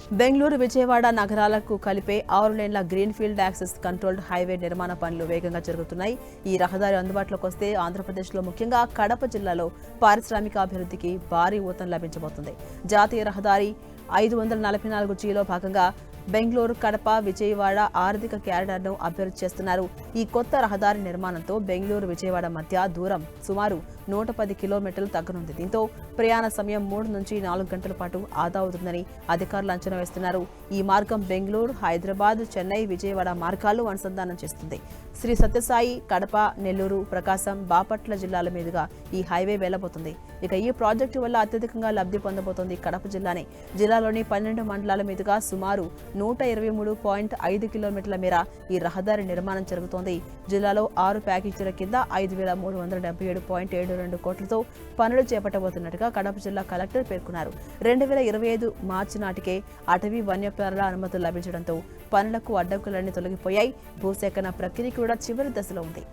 బెంగళూరు విజయవాడ నగరాలకు కలిపే 6 లేన్ల greenfield access controlled highway నిర్మాణ పనులు వేగంగా జరుగుతున్నాయి. ఈ రహదారి అందుబాటులోకి వస్తే ఆంధ్రప్రదేశ్లో ముఖ్యంగా కడప జిల్లాలో పారిశ్రామికాభివృద్ధికి భారీ ఊతం లభించబోతుంది. జాతీయ రహదారి 544Gలో భాగంగా బెంగళూరు, కడప, విజయవాడ ఆర్థిక క్యారిడార్ను అభివృద్ధి చేస్తున్నారు. ఈ కొత్త రహదారి నిర్మాణంతో బెంగళూరు, విజయవాడ మధ్య దూరం సుమారు 110 కిలోమీటర్లు తగ్గనుంది. దీంతో ప్రయాణ సమయం 3 నుంచి 4 గంటల పాటు ఆదా అవుతుందని అధికారులు అంచనా వేస్తున్నారు. ఈ మార్గం బెంగళూరు, హైదరాబాద్, చెన్నై, విజయవాడ మార్గాలు అనుసంధానం చేస్తుంది. శ్రీ సత్యసాయి, కడప, నెల్లూరు, ప్రకాశం, బాపట్ల జిల్లాల మీదుగా ఈ హైవే వెళ్లబోతుంది. ఇక ఈ ప్రాజెక్టు వల్ల అత్యధికంగా లబ్ధి పొందబోతోంది కడప జిల్లానే. జిల్లాలోని 12 మండలాల మీదుగా సుమారు 123.5 కిలోమీటర్ల మేర ఈ రహదారి నిర్మాణం జరుగుతోంది. జిల్లాలో 6 ప్యాకేజీల కింద 5,377.72 కోట్లతో పనులు చేపట్టబోతున్నట్టుగా కడప జిల్లా కలెక్టర్ పేర్కొన్నారు. 2025 మార్చి నాటికే అటవీ వన్యప్రాణుల అనుమతులు లభించడంతో పనులకు అడ్డంకులన్నీ తొలగిపోయాయి. భూసేకరణ ప్రక్రియ కూడా చివరి దశలో ఉంది.